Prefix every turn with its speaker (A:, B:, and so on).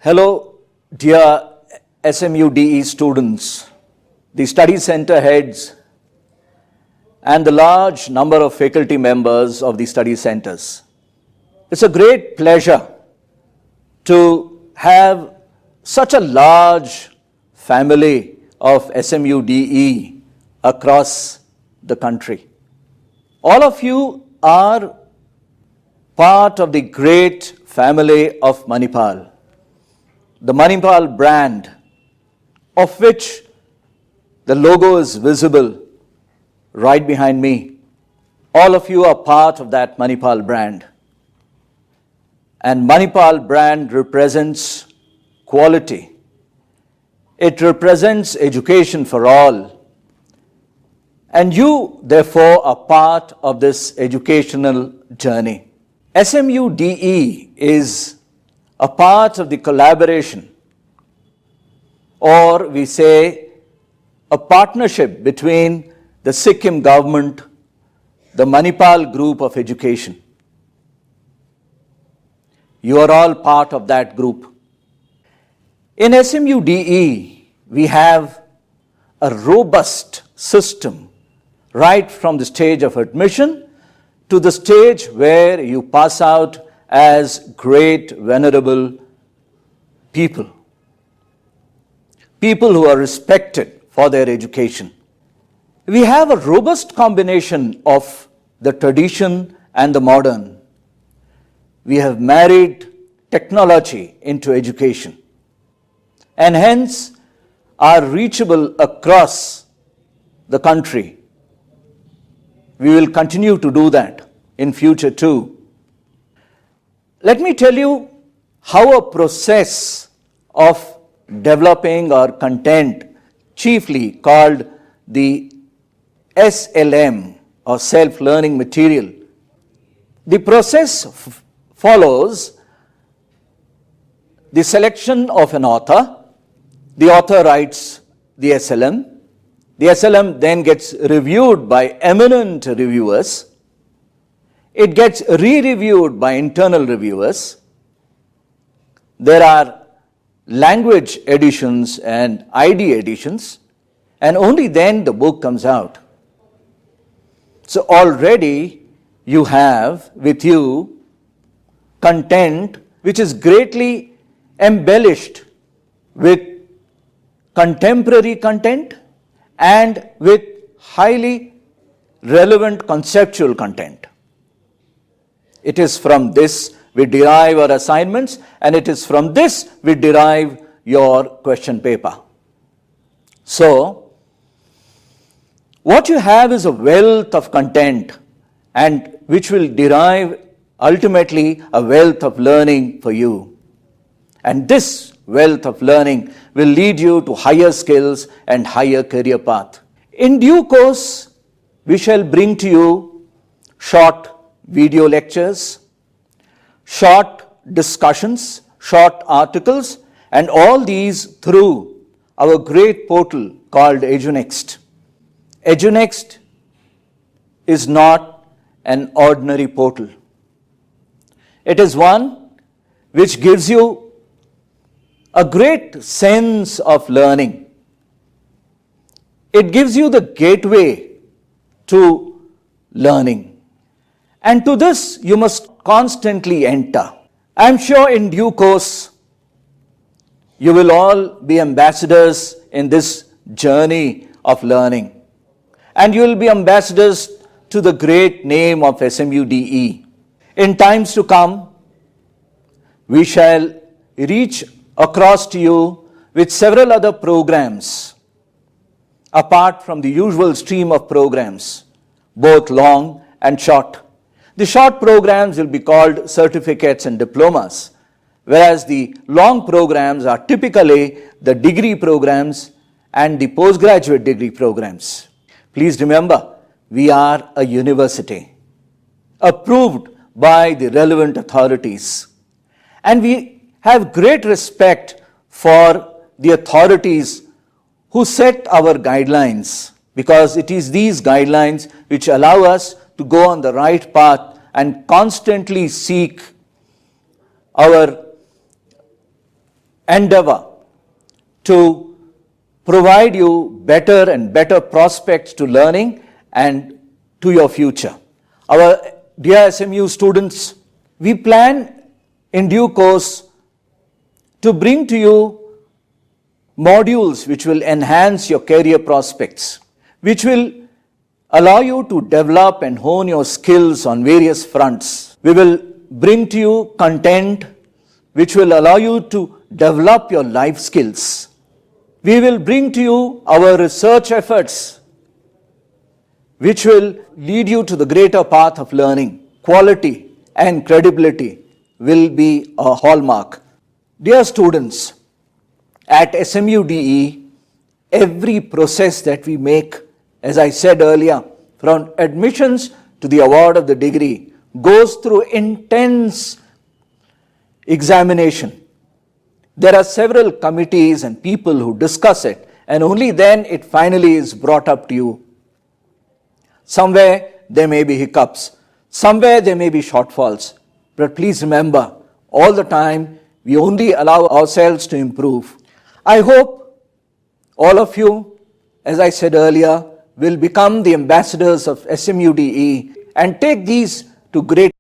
A: Hello, dear SMUDE students, the study center heads, and the large number of faculty members of the study centers. It's a great pleasure to have such a large family of SMUDE across the country. All of you are part of the great family of Manipal, the Manipal brand, of which the logo is visible right behind me. All of you are part of that Manipal brand. And Manipal brand represents quality. It represents education for all. And you, therefore, are part of this educational journey. SMUDE is a part of the collaboration, or we say a partnership between the Sikkim government, the Manipal group of education. You are all part of that group. In SMUDE, we have a robust system right from the stage of admission to the stage where you pass out as great, venerable people. People who are respected for their education. We have a robust combination of the tradition and the modern. We have married technology into education, and hence are reachable across the country. We will continue to do that in future too. Let me tell you how a process of developing our content, chiefly called the SLM or self-learning material. The process follows the selection of an author. The author writes the SLM. The SLM then gets reviewed by eminent reviewers. It gets re-reviewed by internal reviewers. There are language editions and ID editions, and only then the book comes out. So already you have with you content which is greatly embellished with contemporary content and with highly relevant conceptual content. It is from this we derive our assignments, and it is from this we derive your question paper. So, what you have is a wealth of content, and which will derive ultimately a wealth of learning for you. And this wealth of learning will lead you to higher skills and higher career path. In due course, we shall bring to you short video lectures, short discussions, short articles, and all these through our great portal called EduNext. EduNext is not an ordinary portal. It is one which gives you a great sense of learning. It gives you the gateway to learning. And to this you must constantly enter. I am sure in due course you will all be ambassadors in this journey of learning. And you will be ambassadors to the great name of SMUDE. In times to come, we shall reach across to you with several other programs apart from the usual stream of programs, both long and short. The short programs will be called certificates and diplomas, whereas the long programs are typically the degree programs and the postgraduate degree programs. Please remember, we are a university, approved by the relevant authorities. And we have great respect for the authorities who set our guidelines, because it is these guidelines which allow us to go on the right path and constantly seek our endeavor to provide you better and better prospects to learning and to your future. Our dear SMU students, we plan in due course to bring to you modules which will enhance your career prospects, which will allow you to develop and hone your skills on various fronts. We will bring to you content which will allow you to develop your life skills. We will bring to you our research efforts which will lead you to the greater path of learning. Quality and credibility will be a hallmark. Dear students, at SMUDE, every process that we make, as I said earlier, from admissions to the award of the degree, goes through intense examination. There are several committees and people who discuss it, and only then it finally is brought up to you. Somewhere there may be hiccups, somewhere there may be shortfalls, but please remember, all the time we only allow ourselves to improve. I hope all of you, as I said earlier, will become the ambassadors of SMUDE and take these to greater